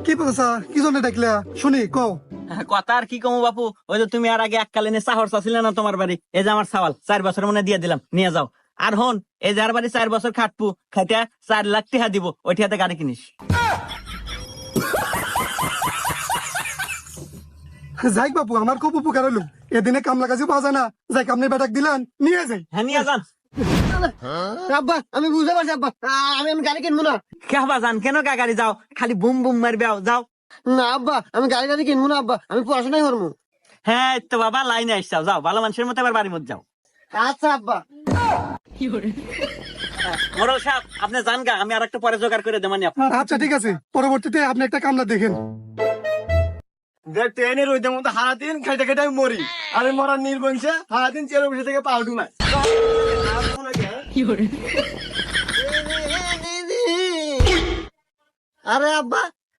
কি বলছা কি জন্য ডাকলা শুনি কও। কথা আর কি কমু বাপু, ওই যে তুমি আর আগে এককালীনে চাহর চাচ্ছিলে না তোমার বাড়ি, এই যে আমার চাওয়াল 4 বছর মনে দিয়ে দিলাম, নিয়ে যাও। আর হন, এই যার বাড়ি 4 বছর খাটপু, খাইটা 4 লাখ টাকা দিব, ওই টাকাতে গাড়ি কিনিস। যাই বাপু আমার খুব উপকার হলো, এদিনে কামলা কাজে পাওয়া যায় না, যাই কামনে বেটাক দিলেন নিয়ে যাই। হ্যাঁ নিয়ে যান। আব্বা আমি বুঝতে পারছি আব্বা, আমি গাড়ি কিনবো না। কেবা যান কেন কা গাড়ি যাও, খালি বুম বুম মারবে যাও। না আব্বা আমি গাড়ি কিনবো না আব্বা, আমি পড়াশোনাই করবো। হ্যাঁ তো বাবা লাইনে আসছাও, যাও ভালো মানুষের মতো আবার বাড়ির মধ্যে যাও। আচ্ছা আব্বা। মোড়ল সাহেব আপনি যান গা, আমি আর একটা পরে জোগাড় করে দেমানি আপনার। আচ্ছা ঠিক আছে, পরবর্তীতে আপনি একটা কামলা দেখেন। ট্রেনের ওইটার মধ্যে সারাদিন খাইতে খাইতে আমি মরি, আমি মরার নির্বংশে সারাদিন চেয়ারের বসে থেকে পাও ডুমাই। আরে আব্বা